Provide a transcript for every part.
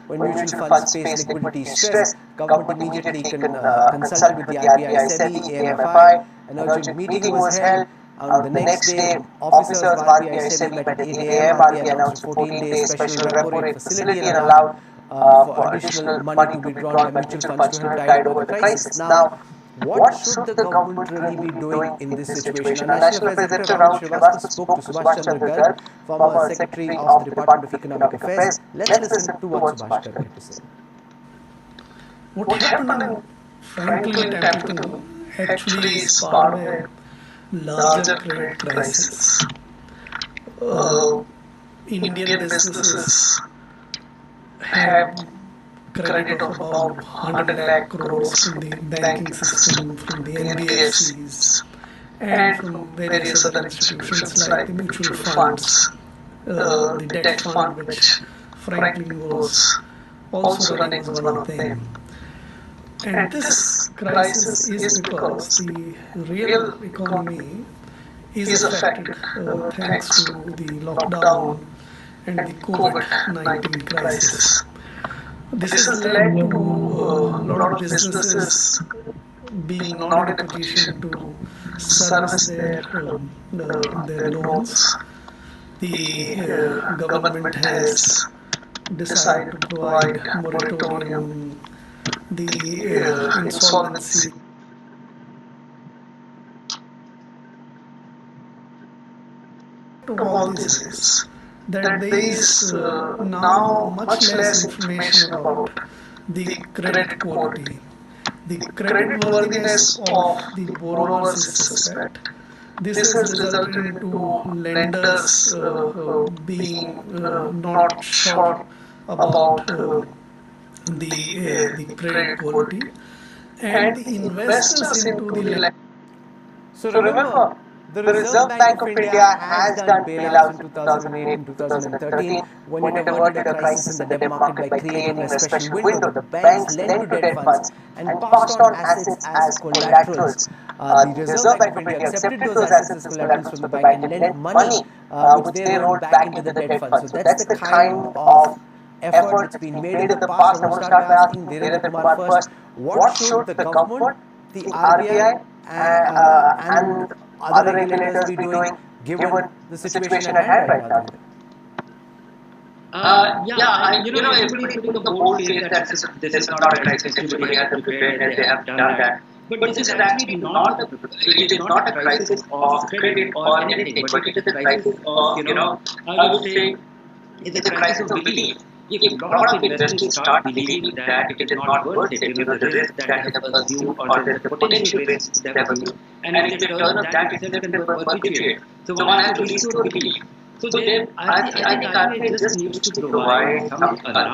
when mutual funds face liquidity stress, government immediately consulted with the RBI, SEBI, AMFI. An urgent meeting was held. On the next day, officers of RBI SEBI met at 8 a.m. RBI announced a 14-day special repo rate facility and allowed for additional money to be drawn by mutual funds to help tide over the crisis. Now, what should the government really be doing in this situation? Our National Affairs Editor Rahul Srivastava spoke to Subhash Chandra Garg, former Secretary of the Department of Economic Affairs. Let's listen to what Subhash Garg had to say. What happened in Franklin Templeton actually is part of a larger credit crisis. Indian businesses have credit of about 100 lakh crores from the banking system, from the NBFCs, and from various other institutions like the mutual funds, the debt fund, which Franklin was also running, was one of them. And this crisis is because the real economy is affected thanks to the lockdown and the COVID-19 crisis. This has led to a lot of businesses being not in a position to service their loans. The government has decided to provide moratorium, the insolvency. To all this is that there is now much less information about the credit quality. The credit worthiness of the borrowers is suspect. This has resulted into lenders being not sure about the credit quality, and the investors into the lending. So remember, the Reserve Bank of India has done bailouts in 2008 and 2013 when it averted a crisis in the debt market by creating a special window. The banks lent to debt funds and passed on assets as collaterals. The Reserve Bank of India accepted those assets as collaterals from the bank and lent money, which they rolled back into the debt fund. So that's the kind of effort that's been made in the past. I want to start by asking Virendra Kumar first. What should the government, the RBI, and other regulators be doing given the situation at hand right now? Everybody putting a bold face that this is not a crisis. Everybody has been prepared and they have done that. But this is actually it is not a crisis of credit or anything, but it is a crisis of, I would say, it's a crisis of belief. If a lot of investors start believing that it is not worth it, the risk that they have assumed or the potential risks they have assumed, and if they turn up that itself can perpetuate. So one has to restore belief. So then, I think RBI just needs to provide a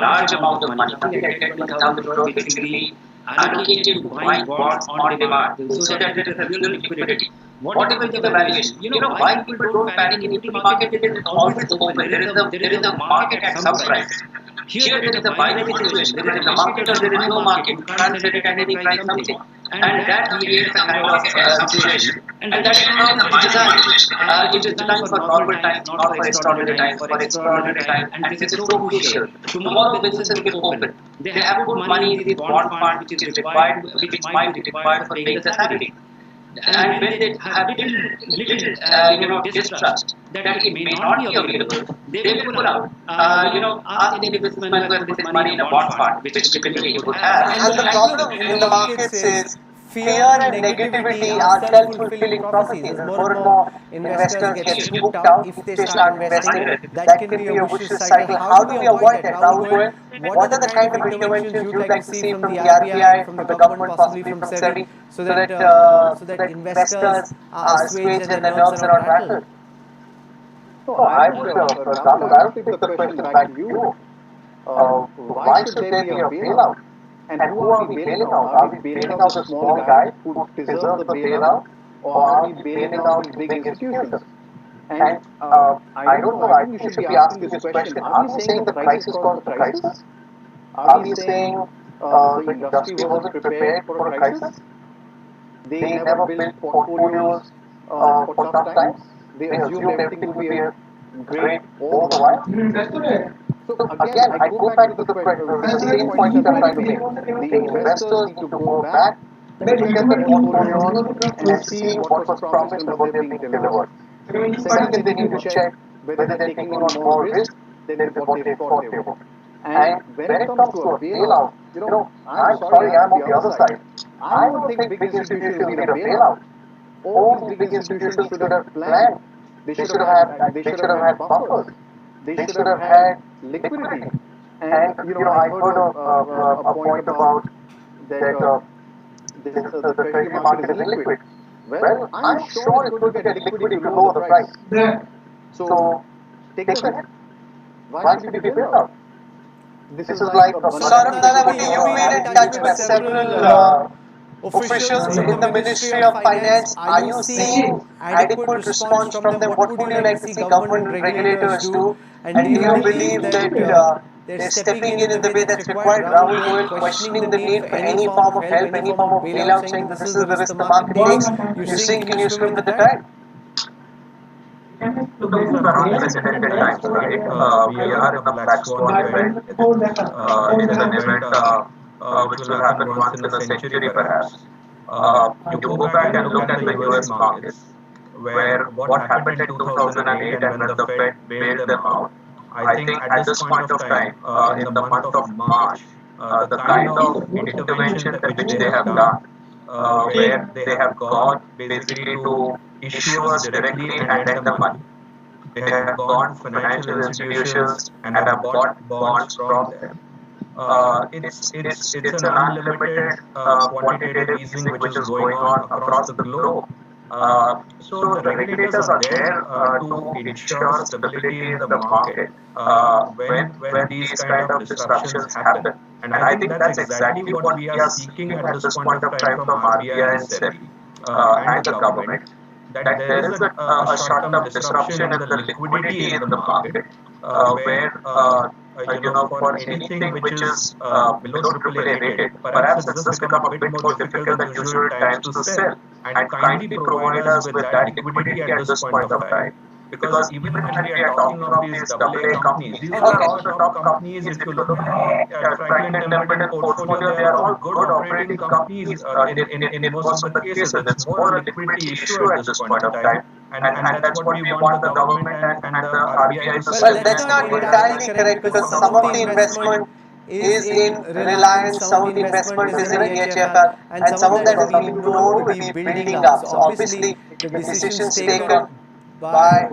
large amount of money, something like 10,000 crores basically allocated to buying bonds on demand, so that there is a real liquidity. Whatever the valuation, why people don't panic in equity market, it is always open. There is a market at some price. Here there is a binary situation. There is a market or there is no market. You can't sell it at any price something. And that creates a kind of situation. And that is not the binary situation. It is designed for normal times, not for extraordinary times, for extraordinary times. And this is so crucial. Tomorrow businesses will open. They have to put money in the bond fund which might be required for paying the salary. And when they have little distrust that it may not be available, they will pull out. Ask any businessman who has put his money in a bond fund, which typically he would have. And the problem in the markets is fear and negativity are self-fulfilling prophecies. As more and more investors get spooked out if they start investing, that can be a vicious cycle. How do we avoid that? Rahul Goel, what are the kind of interventions you'd like to see from the RBI, from the government, possibly from SEBI, so that investors are assuaged and their nerves are not rattled? So I would, Rahul, I would take the question back to you. Why should there be a bailout? And who are we bailing out? Are we bailing out the small guy who deserves the bailout, or are we bailing out these big institutions? And I don't know, I think you should be asking this question. Are we saying the crisis caused the crisis? Are we saying the industry wasn't prepared for a crisis? They never built portfolios for tough times? They assumed everything would be great all the while? That's correct. So again, I go back to the same point which I'm trying to make. The investors need to go back, look at the portfolios, and see what was promised and what they're being delivered. Second, they need to check whether they're taking on more risk than what they thought they were. And when it comes to a bailout, I'm sorry, I'm on the other side. I don't think big institutions need a bailout. All these big institutions should have planned. They should have had buffers. They should have had liquidity. And I heard a point about that the treasury market is illiquid. Well, I'm sure it's going to get liquid to lower the price. So take the hit. Why should you be bailed out? This is like a So banana Saurabh in Nanavati, the you've been in touch with several officials in the Ministry of Finance. Are you seeing adequate response from them? What would you like to see government regulators do? And do you believe that they're stepping in the way that's required? Rahul Goyal questioning the need for any form of help, any form of bailout, saying this is the risk the market takes. You think, can you swim with the tide? So these are unprecedented times, right? We are in a black swan event. It's an event which will happen once in a century, perhaps. You go back and look at the US markets, where what happened in 2008 and when the Fed bailed them out. I think at this point of time, in the month of March, the kind of intervention which they have done, where they have gone basically to issuers directly and lend them money. They have gone to financial institutions and have bought bonds from them. It's an unlimited quantitative easing which is going on across the globe. So the regulators are there to ensure stability in the market when these kind of disruptions happen. And I think that's exactly what we are seeking at this point of time from RBI and SEBI and the government, that there is a short-term disruption in the liquidity in the market, where for anything which is below AAA rated, perhaps it's just become a bit more difficult than usual times to sell. And kindly provide us with that liquidity at this point of time. Because even when we are talking of these AA companies, these are all the top companies. If you look at Franklin Templeton portfolio, they are all good operating companies in most of the cases. It's more a liquidity issue at this point of time. And that's what we want the government and the RBI to Well, step that's in and not provide entirely us. correct because some of the investment is in Reliance, some of the investment is in EHFL, and some of that has been known to be building up. So obviously, the decisions taken by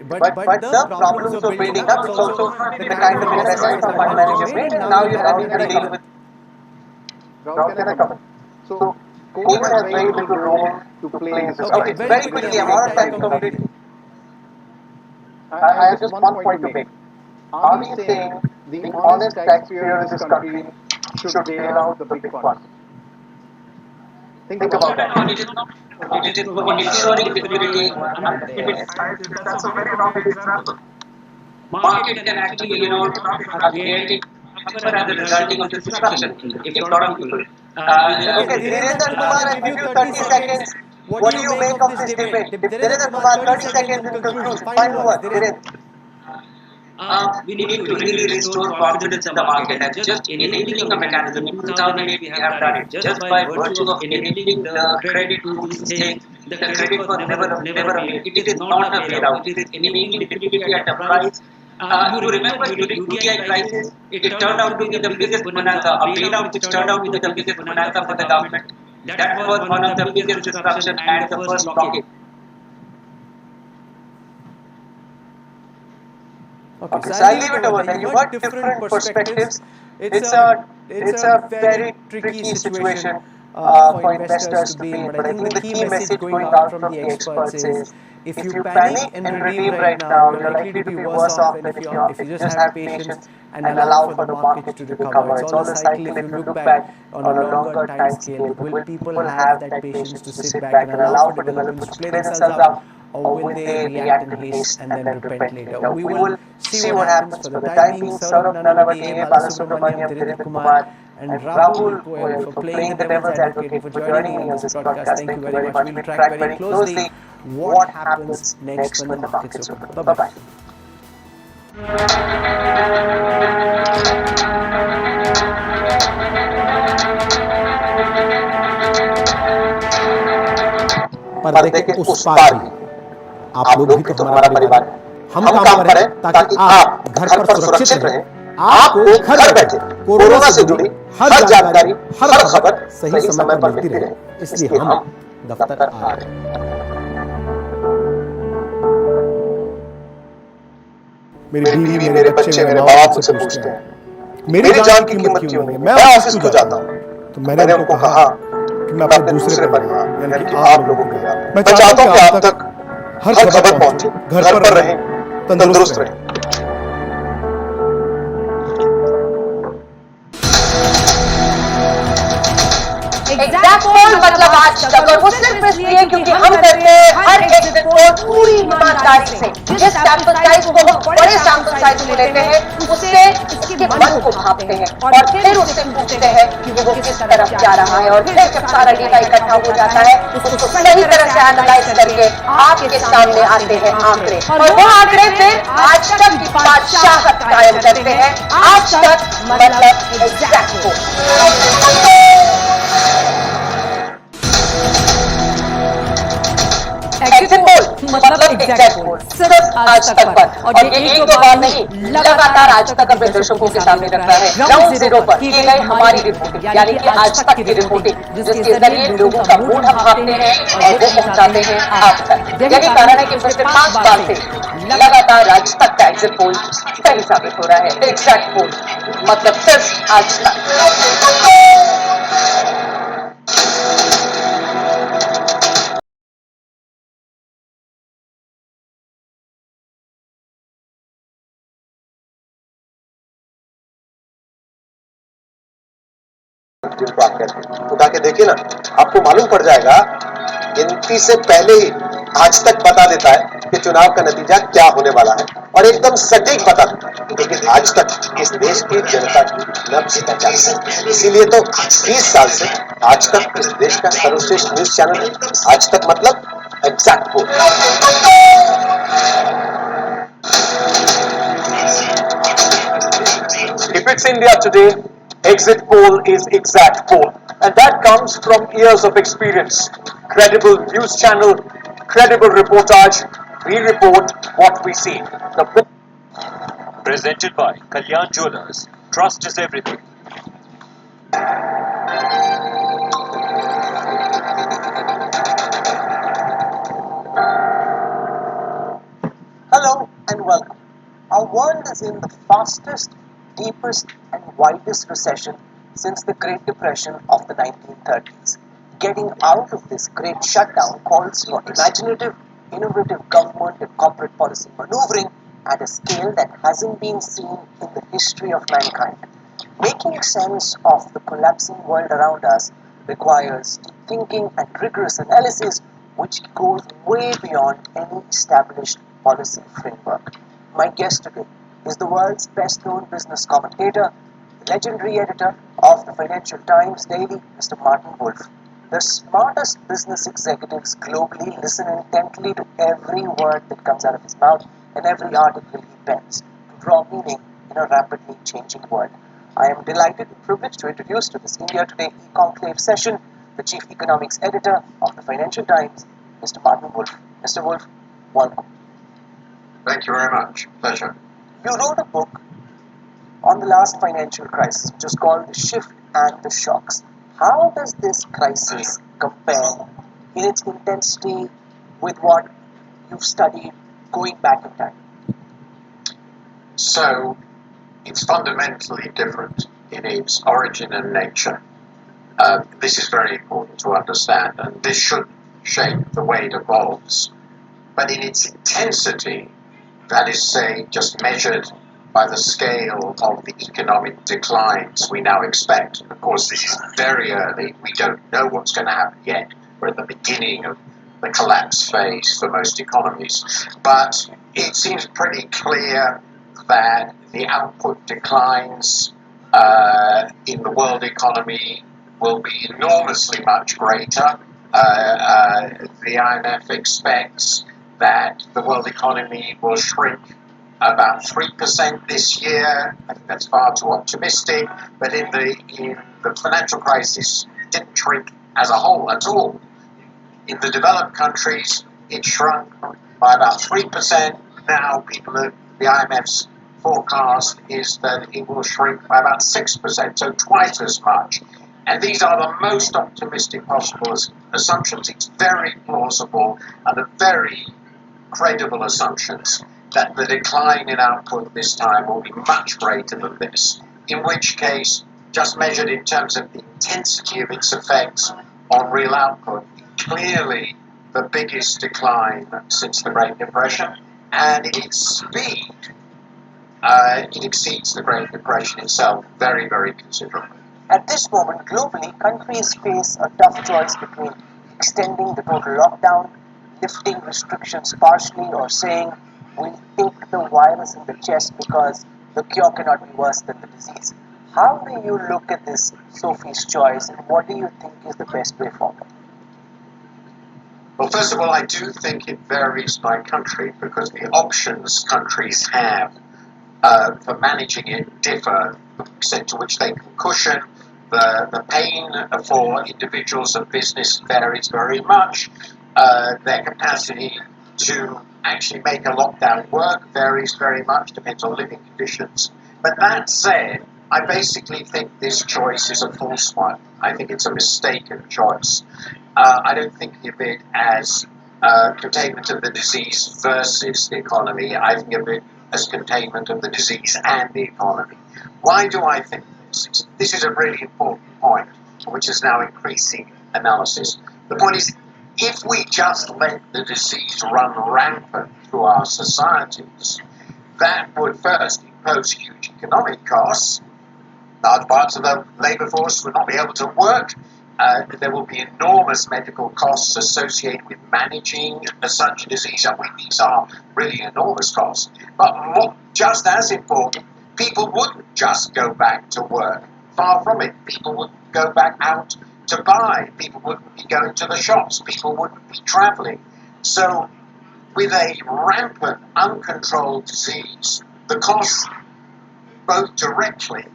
but the problems of building up, it's also the kind of investment the fund manager made, and now you're having to deal with. Rahul, can I come in? So COVID has very little role to play in this Okay, crisis. very quickly, I'm out of time completely. I have just one point to make. Are we saying the honest taxpayer in this country should bail out the big funds? Think about that. No, it is not. It is for ensuring liquidity environment there. That's a very wrong example. Market can actually, create it as a resulting of disruption, if a lot of people. Okay, Dhirendra Kumar, I'll give you 30 seconds. What do you make of this debate? Dhirendra Kumar, 30 seconds in conclusion. Final words, Dhirendra. We need to really restore confidence in the market and just enabling a mechanism. In 2008, we have done it just by virtue of enabling the credit to these things. The credit was never a bail. It is not a bailout. It is enabling liquidity at a price. You remember during UTI crisis, it turned out to be the biggest bonanza, a bailout which turned out to be the biggest bonanza for the government. That was one of the biggest disruption and the first blockade. Okay, so I'll leave it over there. You've got different perspectives. It's a very tricky situation for investors to be in. But I think the key message going out from the experts is if you panic and redeem right now, you're likely to be worse off than if you just have patience and allow for the markets to recover. It's all a cycle. If you look back on a longer time scale, will people have that patience to sit back and allow for developments to play themselves out? Or will they react in haste and then repent later? We will see what happens. For the time being, Saurabh Nanavati, A. Balasubramaniam, Dhirendra Kumar, and Rahul Goyal for playing the devil's advocate and for joining me on this broadcast. Thank you very much. We'll track very closely what happens next when the markets open. Bye-bye. पर्दे के उस पार भी आप लोग भी तो हमारा परिवार है। हम काम करें ताकि आप घर पर सुरक्षित रहें। आपको घर बैठे कोरोना से जुड़ी हर जानकारी, हर खबर सही समय पर मिलती रहे, इसलिए हम दफ्तर आ रहे हैं। मेरी बीवी, मेरे बच्चे, मेरे माँ बाप मुझसे पूछते हैं मेरी जान की कीमत क्यों नहीं है, मैं ऑफिस क्यों जाता हूँ। तो मैंने उनको कहा कि मैं अपने दूसरे परिवार यानी कि आप लोगों के लिए आता हूँ। मैं चाहता हूँ कि आप तक हर खबर पहुंचे, घर पर रहें, तंदुरुस्त रहें। एग्जैक्ट पोल मतलब आज तक, और वो सिर्फ इसलिए क्योंकि हम करते हैं हर एग्जिट पोल पूरी ईमानदारी से। जिस सैंपल साइज को हम बड़े सैंपल साइज को लेते हैं, उससे उसके मन को भापते हैं और फिर उससे पूछते हैं कि वो किस तरफ जा रहा है। और फिर जब सारा डेटा इकट्ठा हो जाता है, उसको सही तरह से एनालाइज करके आपके सामने आते हैं आंकड़े, और वो आंकड़े फिर आज तक की बादशाहत कायम करते हैं। आज तक मतलब एग्जैक्ट पोल। एग्जिट पोल मतलब एग्जैक्ट पोल सिर्फ आज तक पर, और ये एक दो बार नहीं, लगातार आज तक अपने दर्शकों के सामने रख रहा है ग्राउंड जीरो पर की गई हमारी रिपोर्टिंग, यानी कि आज तक की रिपोर्टिंग, जिसके जरिए लोगों का मूड हम भापते हैं और वो पहुंचाते हैं आप तक। यही कारण है कि पिछले 5 साल से लगातार आज तक का एग्जिट पोल सही साबित हो रहा है। एग्जैक्ट पोल मतलब सिर्फ आज तक। उठा के देखिए ना, आपको मालूम पड़ जाएगा। गिनती से पहले ही आज तक बता देता है कि चुनाव का नतीजा क्या होने वाला है, और एकदम सटीक बता देता है। लेकिन आज तक इस देश की जनता की नब्ज पहचान है। इसीलिए तो 20 साल से आज तक इस देश का सर्वश्रेष्ठ न्यूज चैनल है। आज तक मतलब exact poll. If it's India today, exit poll is exact poll. And that comes from years of experience. Credible news channel, credible reportage. We report what we see. Presented by Kalyan Jewelers. Trust is everything. Hello and welcome. Our world is in the fastest, deepest, and widest recession since the Great Depression of the 1930s. Getting out of this great shutdown calls for imaginative, innovative government and corporate policy maneuvering at a scale that hasn't been seen in the history of mankind. Making sense of the collapsing world around us requires deep thinking and rigorous analysis, which goes way beyond any established policy framework. My guest today is the world's best known business commentator, the legendary editor of the Financial Times Daily, Mr. Martin Wolf. The smartest business executives globally listen intently to every word that comes out of his mouth and every article he pens to draw meaning in a rapidly changing world. I am delighted and privileged to introduce to this India Today e-conclave session the Chief Economics Editor of the Financial Times, Mr. Martin Wolf. Mr. Wolf, welcome. Thank you very much. Pleasure. You wrote a book on the last financial crisis, which is called The Shift and the Shocks. How does this crisis compare in its intensity with what you've studied going back in time? So, it's fundamentally different in its origin and nature. This is very important to understand, and this should shape the way it evolves. But in its intensity, that is, say, just measured by the scale of the economic declines we now expect. Of course, this is very early. We don't know what's going to happen yet. We're at the beginning of the collapse phase for most economies. But it seems pretty clear that the output declines in the world economy will be enormously much greater. The IMF expects that the world economy will shrink about 3% this year. I think that's far too optimistic, but in the financial crisis, it didn't shrink as a whole at all. In the developed countries, it shrunk by about 3%. Now, the IMF's forecast is that it will shrink by about 6%, so twice as much. And these are the most optimistic possible assumptions. It's very plausible and a very credible assumptions that the decline in output this time will be much greater than this, in which case, just measured in terms of the intensity of its effects on real output, clearly the biggest decline since the Great Depression, and its speed, it exceeds the Great Depression itself very, very considerably. At this moment, globally, countries face a tough choice between extending the total lockdown, lifting restrictions partially, or saying we'll take the virus in the chest because the cure cannot be worse than the disease. How do you look at this Sophie's choice, and what do you think is the best way forward? Well, first of all, I do think it varies by country because the options countries have for managing it differ, the extent to which they can cushion. The pain for individuals and business varies very much. Their capacity to actually make a lockdown work varies very much, depends on living conditions. But that said, I basically think this choice is a false one. I think it's a mistaken choice. I don't think of it as containment of the disease versus the economy. I think of it as containment of the disease and the economy. Why do I think this? This is a really important point, which is now increasing analysis. The point is, if we just let the disease run rampant through our societies, that would first impose huge economic costs. Large parts of the labour force would not be able to work. There will be enormous medical costs associated with managing such a disease, and these are really enormous costs. But just as important, people wouldn't just go back to work. Far from it. People wouldn't go back out to buy. People wouldn't be going to the shops. People wouldn't be travelling. So, with a rampant, uncontrolled disease, the costs, both directly,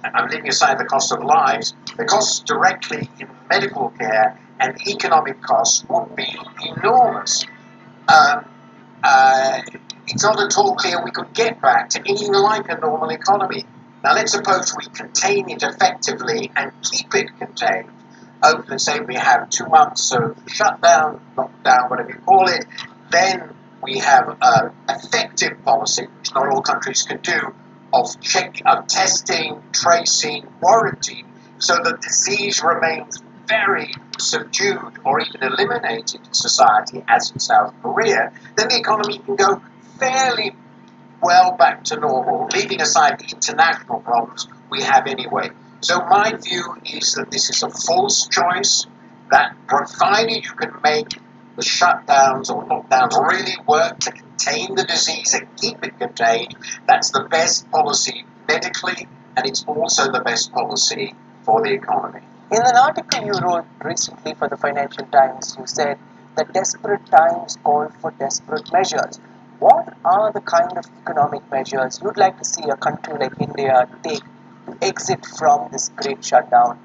I'm leaving aside the cost of lives, the costs directly in medical care and economic costs would be enormous. It's not at all clear we could get back to anything like a normal economy. Now, let's suppose we contain it effectively and keep it contained. Let's say we have 2 months of shutdown, lockdown, whatever you call it, then we have effective policy, which not all countries can do, of testing, tracing, quarantine, so the disease remains very subdued or even eliminated in society, as in South Korea, then the economy can go fairly well back to normal, leaving aside the international problems we have anyway. So my view is that this is a false choice, that provided you can make the shutdowns or lockdowns really work to contain the disease and keep it contained, that's the best policy medically, and it's also the best policy for the economy. In an article you wrote recently for the Financial Times, you said that desperate times call for desperate measures. What are the kind of economic measures you'd like to see a country like India take to exit from this great shutdown?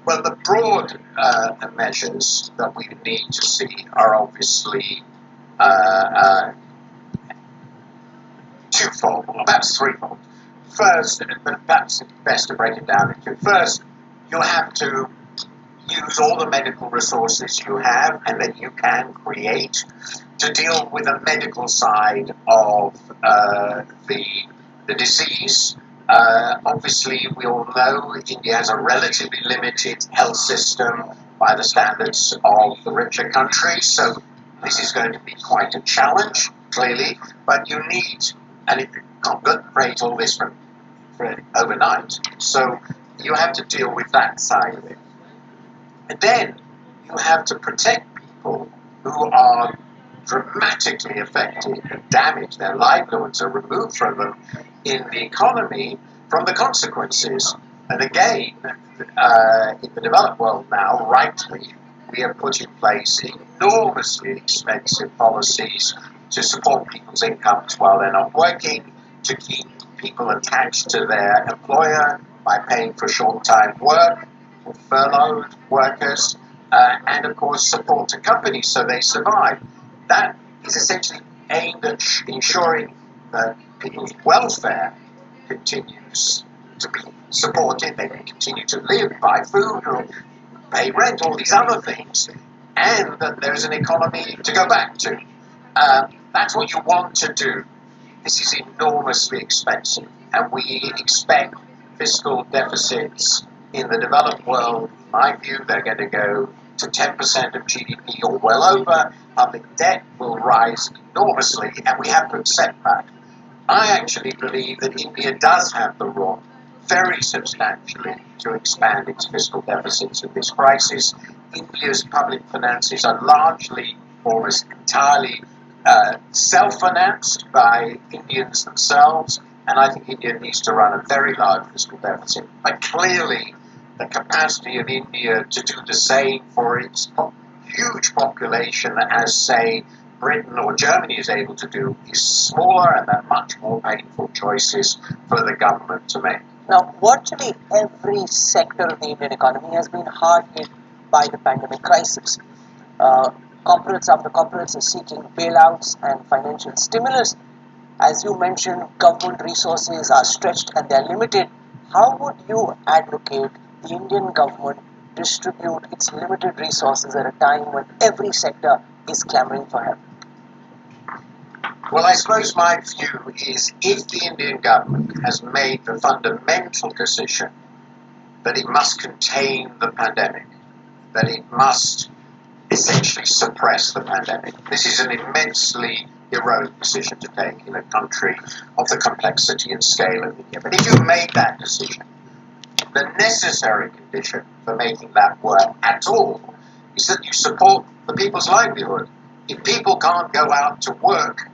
Well, the broad measures that we need to see are obviously twofold, or perhaps threefold. First, but perhaps it's best to break it down into first, you have to use all the medical resources you have and that you can create to deal with the medical side of the disease. Obviously, we all know India has a relatively limited health system by the standards of the richer countries, so this is going to be quite a challenge, clearly, but you need, and it can't create all this for overnight, so you have to deal with that side of it. And then you have to protect people who are dramatically affected and damaged, their livelihoods are removed from them in the economy from the consequences. And again, in the developed world now, rightly, we have put in place enormously expensive policies to support people's incomes while they're not working, to keep people attached to their employer by paying for short-time work or furloughed workers, and of course support to companies so they survive. That is essentially aimed at ensuring that people's welfare continues to be supported. They can continue to live, buy food, or pay rent, all these other things, and that there's an economy to go back to. That's what you want to do. This is enormously expensive, and we expect fiscal deficits in the developed world. In my view, they're going to go to 10% of GDP or well over. Public debt will rise enormously, and we have to accept that. I actually believe that India does have the room very substantially to expand its fiscal deficits in this crisis. India's public finances are largely, almost entirely, self-financed by Indians themselves, and I think India needs to run a very large fiscal deficit. But clearly, the capacity of India to do the same for its huge population as, say, Britain or Germany is able to do is smaller, and they're much more painful choices for the government to make. Now, virtually every sector of the Indian economy has been hard hit by the pandemic crisis. Corporates after corporates are seeking bailouts and financial stimulus. As you mentioned, government resources are stretched and they are limited. How would you advocate the Indian government distribute its limited resources at a time when every sector is clamoring for help? Well, I suppose my view is if the Indian government has made the fundamental decision that it must contain the pandemic, that it must essentially suppress the pandemic, this is an immensely heroic decision to take in a country of the complexity and scale of India. But if you've made that decision, the necessary condition for making that work at all is that you support the people's livelihood. If people can't go out to work,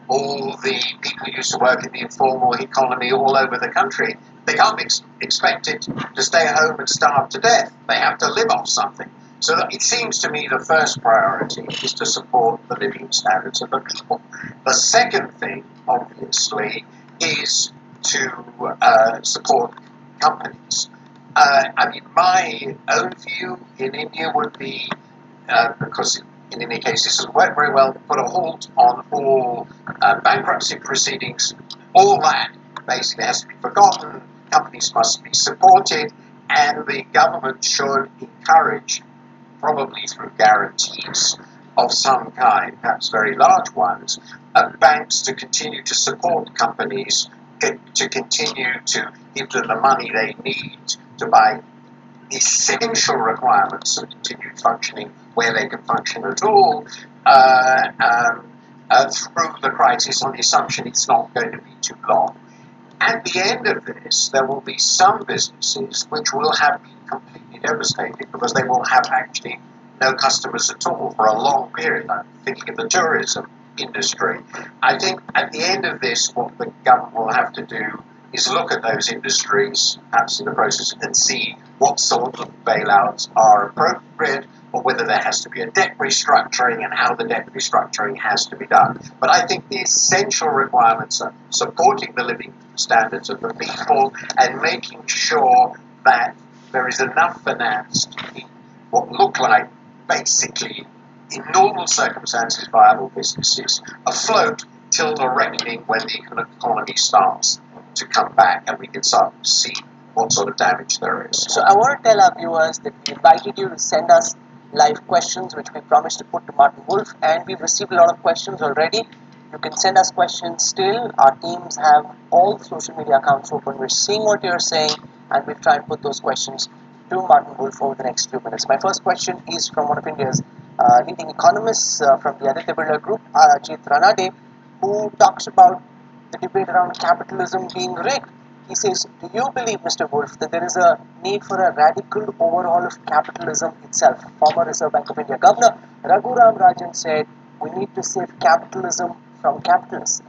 all the people who used to work in the informal economy all over the country, they can't be expected to stay home and starve to death. They have to live off something. So it seems to me the first priority is to support the living standards of the people. The second thing, obviously, is to support companies. My own view in India would be, because in any case this has worked very well, put a halt on all bankruptcy proceedings. All that basically has to be forgotten. Companies must be supported, and the government should encourage, probably through guarantees of some kind, perhaps very large ones, banks to continue to support companies, to continue to give them the money they need to buy essential requirements of continued functioning where they can function at all, through the crisis on the assumption it's not going to be too long. At the end of this, there will be some businesses which will have been completely devastated because they will have actually no customers at all for a long period. I'm thinking of the tourism industry. I think at the end of this, what the government will have to do is look at those industries, perhaps in the process, and see what sort of bailouts are appropriate, or whether there has to be a debt restructuring and how the debt restructuring has to be done. But I think the essential requirements are supporting the living standards of the people and making sure that there is enough finance to keep what look like basically, in normal circumstances, viable businesses afloat till the reckoning when the economy starts to come back and we can start to see what sort of damage there is. So I want to tell our viewers that we invited you to send us live questions, which we promised to put to Martin Wolf, and we've received a lot of questions already. You can send us questions still. Our teams have all the social media accounts open. We're seeing what you're saying, and we'll try and put those questions to Martin Wolf over the next few minutes. My first question is from one of India's leading economists from the Aditya Birla Group, Ajit Ranade, who talks about the debate around capitalism being rigged. He says, do you believe, Mr. Wolf, that there is a need for a radical overhaul of capitalism itself? Former Reserve Bank of India Governor Raghuram Rajan said, we need to save capitalism from capitalists.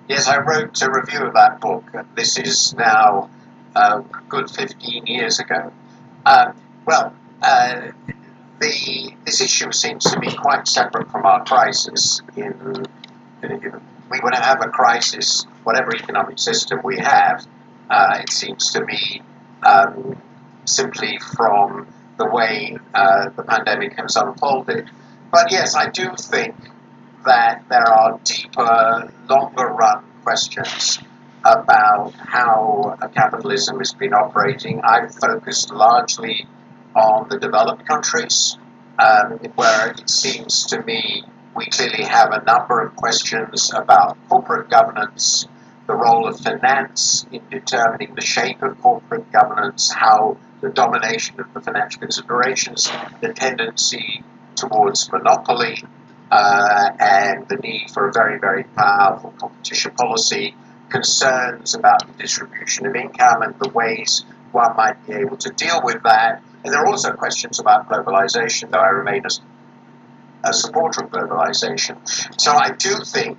Yes, I wrote a review of that book. This is now a good 15 years ago. The this issue seems to be quite separate from our crisis. We would have a crisis, whatever economic system we have, it seems to me, simply from the way the pandemic has unfolded. But yes, I do think that there are deeper, longer run questions about how capitalism has been operating. I've focused largely on the developed countries, where it seems to me we clearly have a number of questions about corporate governance, the role of finance in determining the shape of corporate governance, how the domination of the financial considerations, the tendency towards monopoly, and the need for a very, very powerful competition policy, concerns about the distribution of income and the ways one might be able to deal with that. And there are also questions about globalization, though I remain a supporter of globalization. So I do think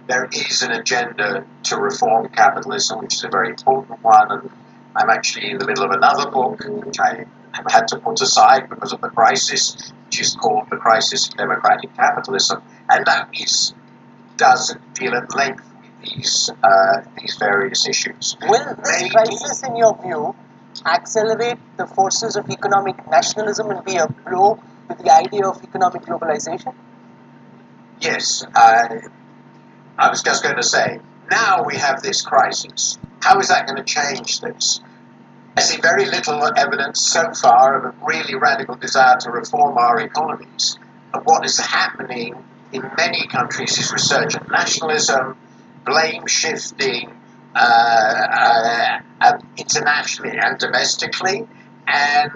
there is an agenda to reform capitalism, which is a very important one, and I'm actually in the middle of another book, which I have had to put aside because of the crisis, which is called The Crisis of Democratic Capitalism, and that does deal at length with these various issues. Will this crisis, in your view, accelerate the forces of economic nationalism and be a blow to the idea of economic globalization? Yes, I was just going to say, now we have this crisis. How is that going to change this? I see very little evidence so far of a really radical desire to reform our economies. And what is happening in many countries is resurgent nationalism, blame shifting, internationally and domestically, and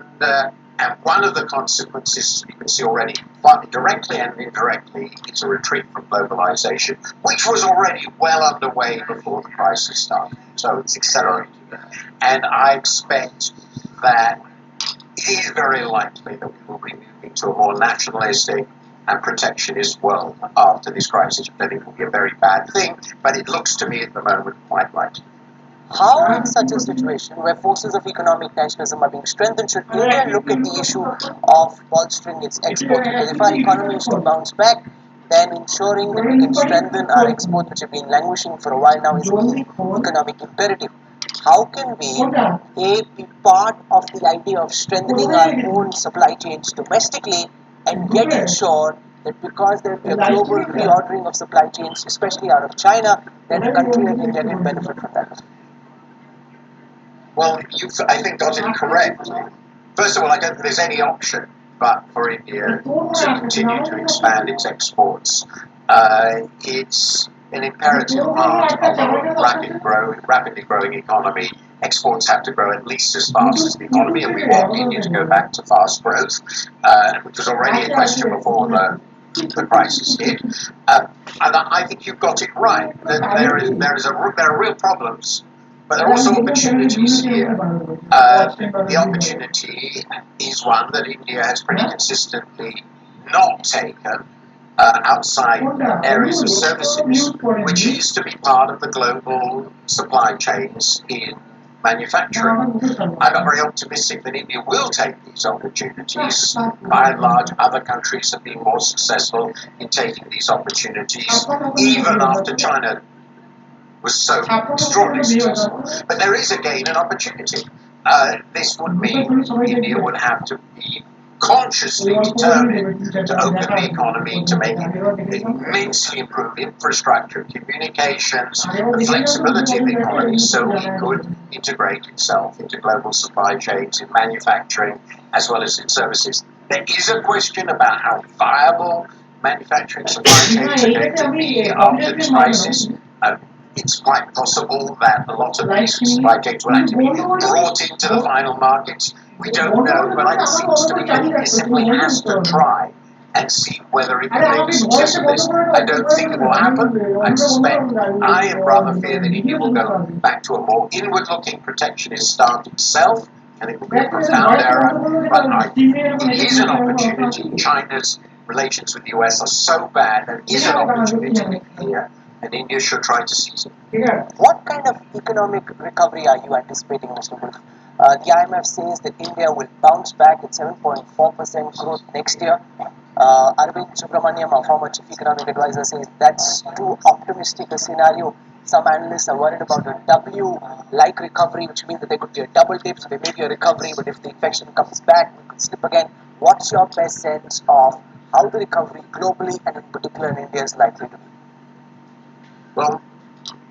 one of the consequences you can see already, partly directly and indirectly, is a retreat from globalization, which was already well underway before the crisis started. So it's accelerating. And I expect that it is very likely that we will be moving to a more nationalistic and protectionist world after this crisis, which I think will be a very bad thing, but it looks to me at the moment quite likely. How, in such a situation where forces of economic nationalism are being strengthened, should India look at the issue of bolstering its exports? Because if our economy is to bounce back, then ensuring that we can strengthen our exports, which have been languishing for a while now, is a key economic imperative. How can we be part of the idea of strengthening our own supply chains domestically and yet ensure that because there will be a global reordering of supply chains, especially out of China, that a country like India can benefit from that? Well, you've, I think, got it correct. First of all, I don't think there's any option but for India to continue to expand its exports. It's an imperative part of a rapidly growing economy. Exports have to grow at least as fast as the economy, and we want India to go back to fast growth, which was already a question before the crisis hit. And I think you've got it right. That there are real problems, but there are also opportunities here. The opportunity is one that India has pretty consistently not taken outside areas of services, which is to be part of the global supply chains in manufacturing. I'm not very optimistic that India will take these opportunities. By and large, other countries have been more successful in taking these opportunities, even after China was so extraordinarily successful. But there is again an opportunity. This would mean India would have to be consciously determined to open the economy, to make it immensely improve infrastructure, communications, the flexibility of the economy, so it could integrate itself into global supply chains in manufacturing as well as in services. There is a question about how viable manufacturing supply chains are going to be after this crisis. It's quite possible that a lot of these supply chains will actually be brought into the final markets. We don't know, but it seems to me that India simply has to try and see whether it can make a success of this. I don't think it will happen. I rather fear that India will go back to a more inward-looking protectionist stance itself, and it will be a profound error, but it is an opportunity. China's relations with the US are so bad, there is an opportunity here, and India should try to seize it. What kind of economic recovery are you anticipating, Mr. Wolf? The IMF says that India will bounce back at 7.4% growth next year. Arvind Subramaniam, a former chief economic advisor, says that's too optimistic a scenario. Some analysts are worried about a W-like recovery, which means that there could be a double dip, so there may be a recovery, but if the infection comes back, we could slip again. What's your best sense of how the recovery globally and in particular in India is likely to be? Well,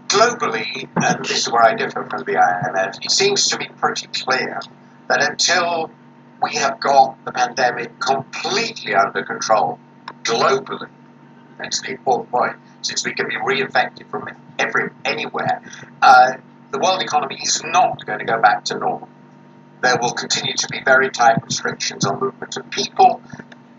globally, and this is where I differ from the IMF, it seems to be pretty clear that until we have got the pandemic completely under control globally, that's the important point, since we can be reinfected from anywhere, the world economy is not going to go back to normal. There will continue to be very tight restrictions on movement of people,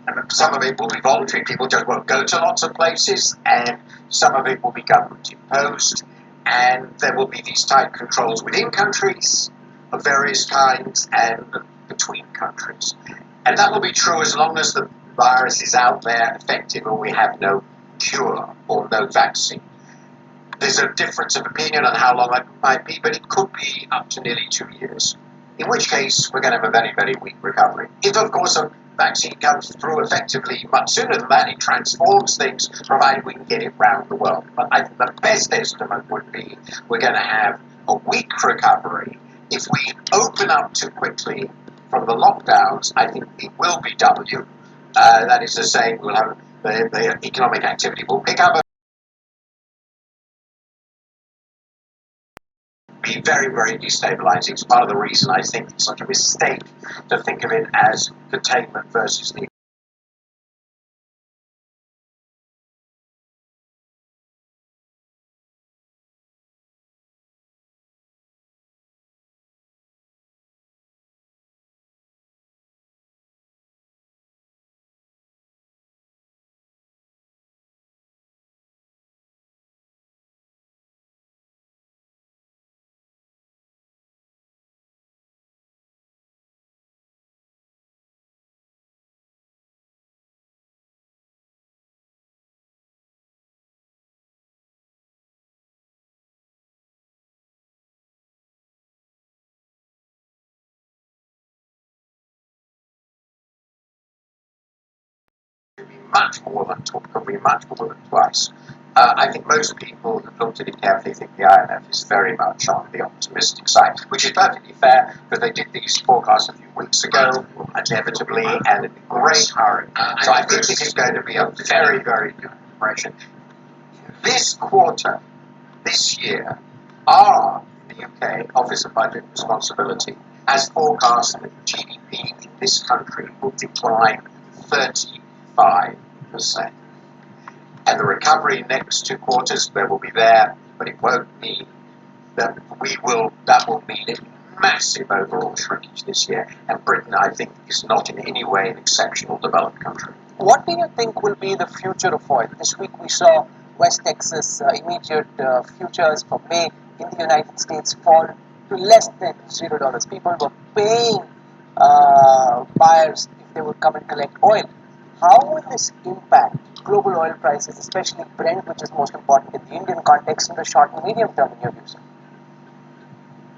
and some of it will be voluntary. People just won't go to lots of places, and some of it will be government imposed, and there will be these tight controls within countries of various kinds and between countries. And that will be true as long as the virus is out there, effective, and we have no cure or no vaccine. There's a difference of opinion on how long that might be, but it could be up to nearly 2 years. In which case, we're going to have a very, very weak recovery. If, of course, a vaccine comes through effectively much sooner than that, it transforms things, provided we can get it round the world. But I think the best estimate would be we're going to have a weak recovery. If we open up too quickly from the lockdowns, I think it will be W. That is to say, we'll have the economic activity will pick up. Be very, very destabilizing. It's part of the reason I think it's such a mistake to think of it as containment versus the much more than twice. I think most people who've looked at it carefully think the IMF is very much on the optimistic side, which is perfectly fair because they did these forecasts a few weeks ago, inevitably, and in a great hurry. So I think this is going to be a very, very good depression. This quarter, this year, the UK Office of Budget Responsibility has forecast that GDP in this country will decline 35%. And the recovery next 2 quarters there will be there, but it won't mean that that will mean a massive overall shrinkage this year. And Britain, I think, is not in any way an exceptional developed country. What do you think will be the future of oil? This week we saw West Texas immediate futures for May in the United States fall to less than $0. People were paying buyers if they would come and collect oil. How will this impact global oil prices, especially Brent, which is most important in the Indian context, in the short and medium term, in your views?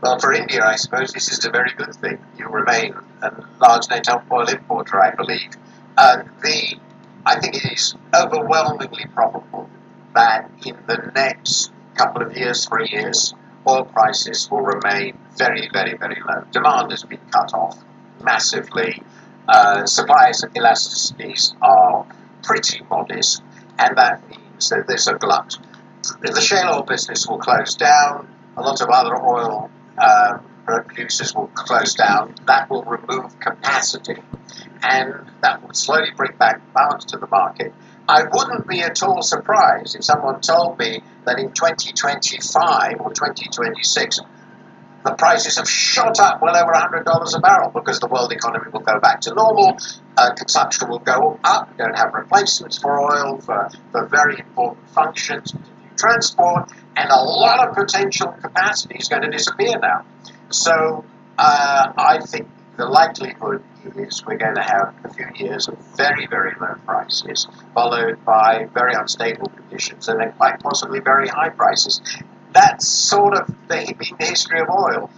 Well, for India, I suppose this is a very good thing. You remain a large net oil importer, I believe. I think it is overwhelmingly probable that in the next couple of years, 3 years, oil prices will remain very, very, very low. Demand has been cut off massively. Supply elasticities are pretty modest, and that means that there's a glut. The shale oil business will close down. A lot of other oil producers will close down. That will remove capacity, and that will slowly bring back balance to the market. I wouldn't be at all surprised if someone told me that in 2025 or 2026 the prices have shot up well over $100 a barrel because the world economy will go back to normal, consumption will go up, we don't have replacements for oil for very important functions, transport, and a lot of potential capacity is going to disappear now. So I think the likelihood is we're going to have a few years of very, very low prices, followed by very unstable conditions, and then quite possibly very high prices. That's sort of been the history of oil.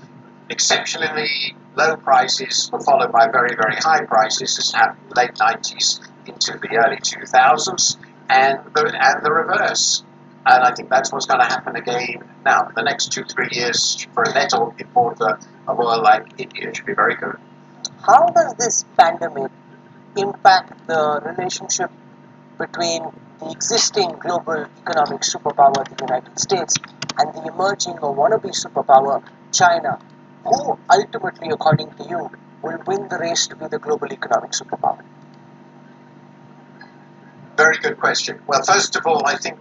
Exceptionally low prices were followed by very, very high prices, as happened in the late 90s into the early 2000s, and the reverse. And I think that's what's going to happen again now. The next 2-3 years for a net importer of oil like India should be very good. How does this pandemic impact the relationship between the existing global economic superpower, the United States, and the emerging or wannabe superpower, China? Who ultimately, according to you, will win the race to be the global economic superpower? Very good question. Well, first of all, I think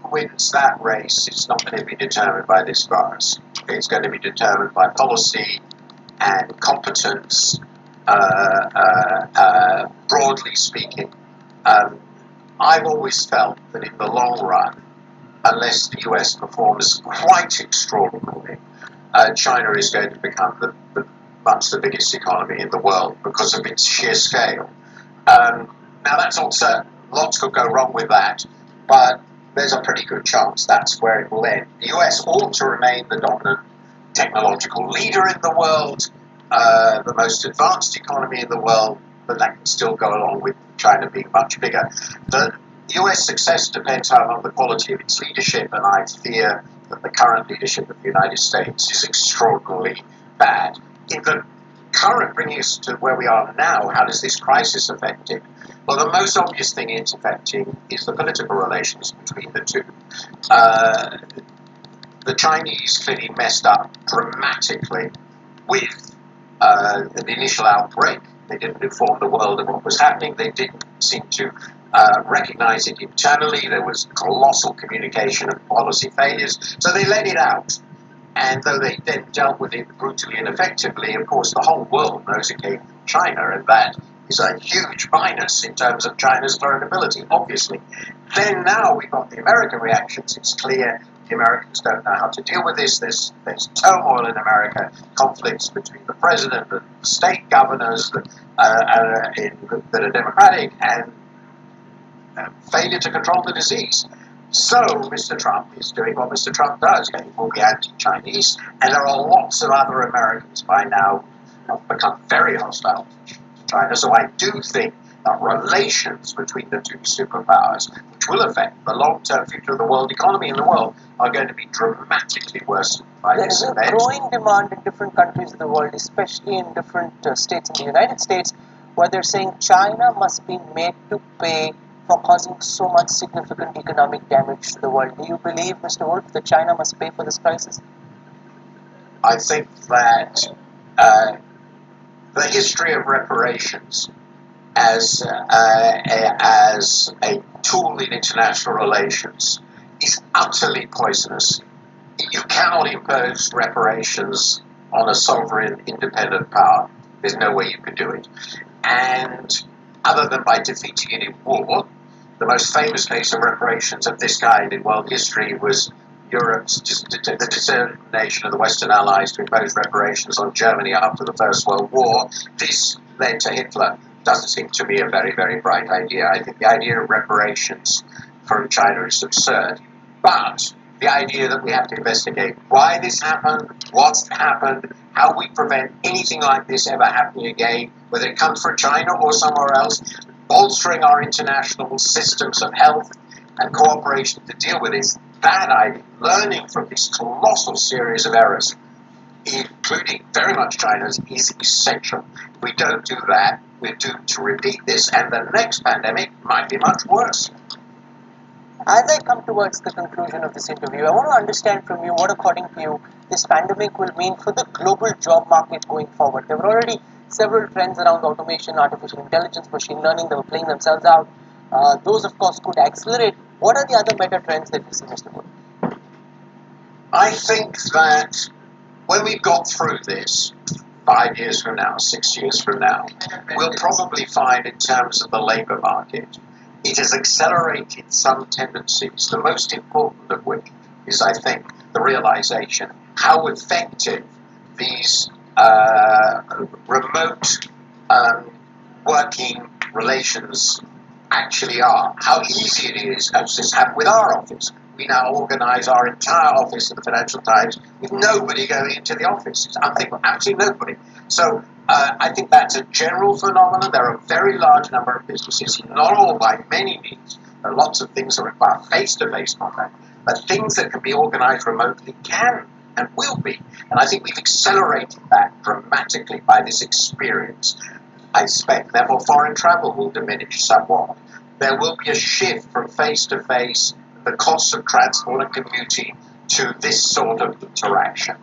who wins that race is not going to be determined by this virus. It's going to be determined by policy and competence, broadly speaking. I've always felt that in the long run, unless the US performs quite extraordinarily, China is going to become much the biggest economy in the world because of its sheer scale. Now that's not certain. Lots could go wrong with that, but there's a pretty good chance that's where it will end. The US ought to remain the dominant technological leader in the world, the most advanced economy in the world, but that can still go along with China being much bigger. The US success depends on the quality of its leadership, and I fear that the current leadership of the United States is extraordinarily bad. In the current, bringing us to where we are now, how does this crisis affect it? Well, the most obvious thing it's affecting is the political relations between the two. The Chinese clearly messed up dramatically with the initial outbreak. They didn't inform the world of what was happening. They didn't seem to recognize it internally. There was colossal communication and policy failures. So they let it out. And though they then dealt with it brutally and effectively, of course, the whole world knows it came from China, and that is a huge minus in terms of China's credibility, obviously. Then now we've got the American reactions. It's clear the Americans don't know how to deal with this. There's turmoil in America, conflicts between the president and state governors that are democratic, and failure to control the disease. So Mr. Trump is doing what Mr. Trump does. He will be anti-Chinese, and there are lots of other Americans by now who have become very hostile to China. So I do think that relations between the two superpowers, which will affect the long-term future of the world economy and the world, are going to be dramatically worsened by this event. There is a growing demand in different countries of the world, especially in different states in the United States, where they're saying China must be made to pay for causing so much significant economic damage to the world. Do you believe, Mr. Wolf, that China must pay for this crisis? I think that the history of reparations as a tool in international relations is utterly poisonous. You cannot impose reparations on a sovereign independent power. There's no way you can do it. And other than by defeating it in war, the most famous case of reparations of this kind in world history was Europe's the determination of the Western Allies to impose reparations on Germany after the First World War. This led to Hitler. Doesn't seem to be a very, very bright idea. I think the idea of reparations from China is absurd. But the idea that we have to investigate why this happened, what's happened, how we prevent anything like this ever happening again, whether it comes from China or somewhere else, bolstering our international systems of health and cooperation to deal with this, that idea, learning from this colossal series of errors, including very much China's, is essential. If we don't do that, we're doomed to repeat this, and the next pandemic might be much worse. As I come towards the conclusion of this interview, I want to understand from you what, according to you, this pandemic will mean for the global job market going forward. There were already several trends around automation, artificial intelligence, machine learning that were playing themselves out. Those, of course, could accelerate. What are the other meta trends that you see, Mr. Wood? I think that when we've got through this, 5 years from now, 6 years from now, we'll probably find in terms of the labour market, it has accelerated some tendencies, the most important of which is, I think, the realization how effective these remote working relations actually are, how easy it is, as this happened with our office. we now organise our entire office at the Financial Times with nobody going into the office. It's unthinkable, absolutely nobody. So I think that's a general phenomenon. There are a very large number of businesses, not all by many means. There are lots of things that require face-to-face contact, but things that can be organised remotely can and will be. And I think we've accelerated that dramatically by this experience. I expect, therefore, foreign travel will diminish somewhat. There will be a shift from face-to-face, the costs of transport and commuting, to this sort of interaction.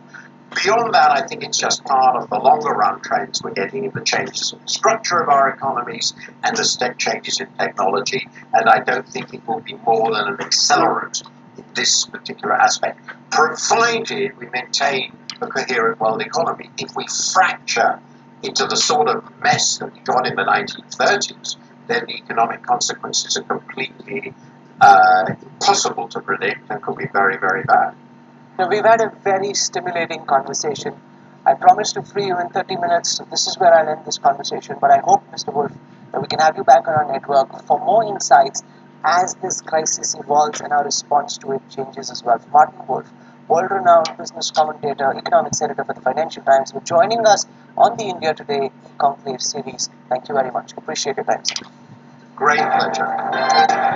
Beyond that, I think it's just part of the longer run trends we're getting in the changes in the structure of our economies and the step changes in technology, and I don't think it will be more than an accelerant in this particular aspect, provided we maintain a coherent world economy. If we fracture into the sort of mess that we got in the 1930s, then the economic consequences are completely impossible to predict and could be very, very bad. Now, we've had a very stimulating conversation. I promised to free you in 30 minutes, so this is where I'll end this conversation. But I hope, Mr. Wolf, that we can have you back on our network for more insights as this crisis evolves and our response to it changes as well. Martin Wolf, world-renowned business commentator, economics editor for the Financial Times, for joining us on the India Today Conclave series. Thank you very much. Appreciate your time, sir. Great pleasure.